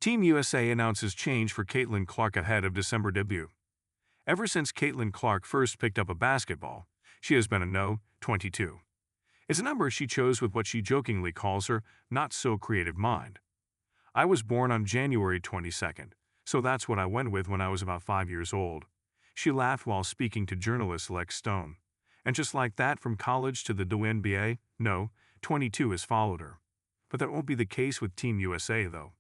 Team USA announces change for Caitlin Clark ahead of December debut. Ever since Caitlin Clark first picked up a basketball, she has been a no 22. It's a number she chose with what she jokingly calls her not-so-creative mind. I was born on January 22nd, so that's what I went with when I was about 5 years old. She laughed while speaking to journalist Lex Stone. And just like that, from college to the WNBA, no, 22 has followed her. But that won't be the case with Team USA, though.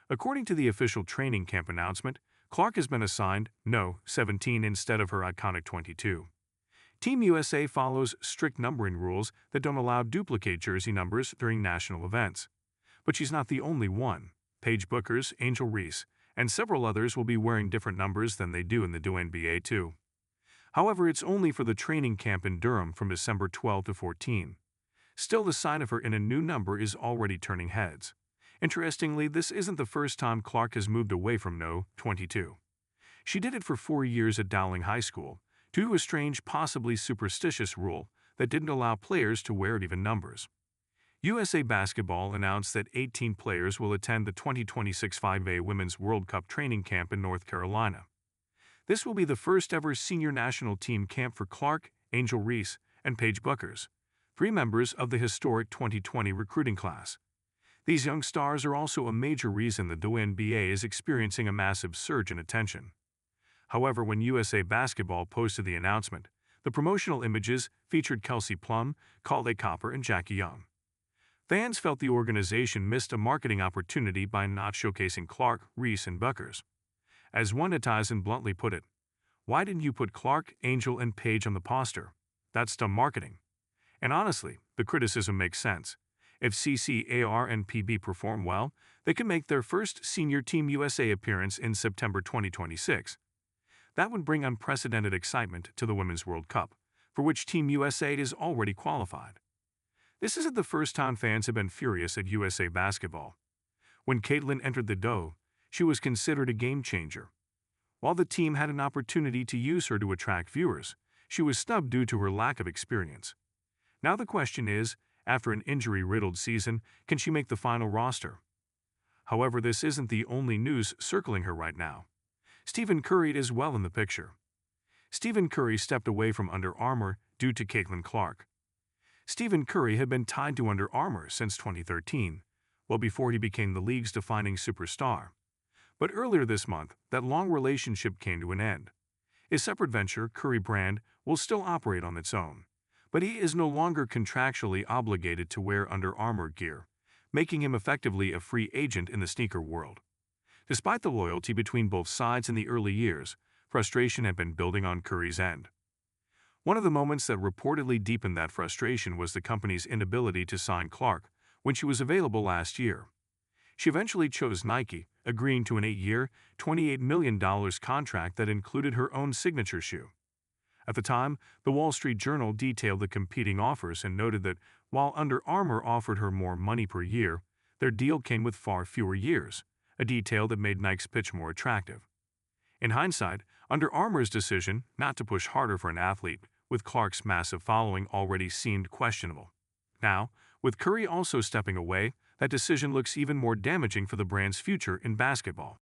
According to the official training camp announcement, Clark has been assigned, no, 17 instead of her iconic 22. Team USA follows strict numbering rules that don't allow duplicate jersey numbers during national events. But she's not the only one. Paige Bueckers, Angel Reese, and several others will be wearing different numbers than they do in the WNBA too. However, it's only for the training camp in Durham from December 12 to 14. Still, the sight of her in a new number is already turning heads. Interestingly, this isn't the first time Clark has moved away from no 22. She did it for 4 years at Dowling High School, due to a strange, possibly superstitious rule that didn't allow players to wear even numbers. USA Basketball announced that 18 players will attend the 2026 5A Women's World Cup training camp in North Carolina. This will be the first ever senior national team camp for Clark, Angel Reese, and Paige Bueckers, 3 members of the historic 2020 recruiting class. These young stars are also a major reason the WNBA is experiencing a massive surge in attention. However, when USA Basketball posted the announcement, the promotional images featured Kelsey Plum, Calde Copper, and Jackie Young. Fans felt the organization missed a marketing opportunity by not showcasing Clark, Reese, and Bueckers. As one netizen bluntly put it, "Why didn't you put Clark, Angel, and Paige on the poster? That's dumb marketing." And honestly, the criticism makes sense. If CCAR and PB perform well, they can make their first senior Team USA appearance in September 2026. That would bring unprecedented excitement to the Women's World Cup, for which Team USA is already qualified. This isn't the first time fans have been furious at USA Basketball. When Caitlin entered the Doe, she was considered a game-changer. While the team had an opportunity to use her to attract viewers, she was snubbed due to her lack of experience. Now the question is, after an injury-riddled season, can she make the final roster? However, this isn't the only news circling her right now. Stephen Curry is well in the picture. Stephen Curry stepped away from Under Armour due to Caitlin Clark. Stephen Curry had been tied to Under Armour since 2013, well before he became the league's defining superstar. But earlier this month, that long relationship came to an end. His separate venture, Curry Brand, will still operate on its own, but he is no longer contractually obligated to wear Under Armour gear, making him effectively a free agent in the sneaker world. Despite the loyalty between both sides in the early years, frustration had been building on Curry's end. One of the moments that reportedly deepened that frustration was the company's inability to sign Clark when she was available last year. She eventually chose Nike, agreeing to an 8-year, $28 million contract that included her own signature shoe. At the time, the Wall Street Journal detailed the competing offers and noted that while Under Armour offered her more money per year, their deal came with far fewer years, a detail that made Nike's pitch more attractive. In hindsight, Under Armour's decision not to push harder for an athlete with Clark's massive following already seemed questionable. Now, with Curry also stepping away, that decision looks even more damaging for the brand's future in basketball.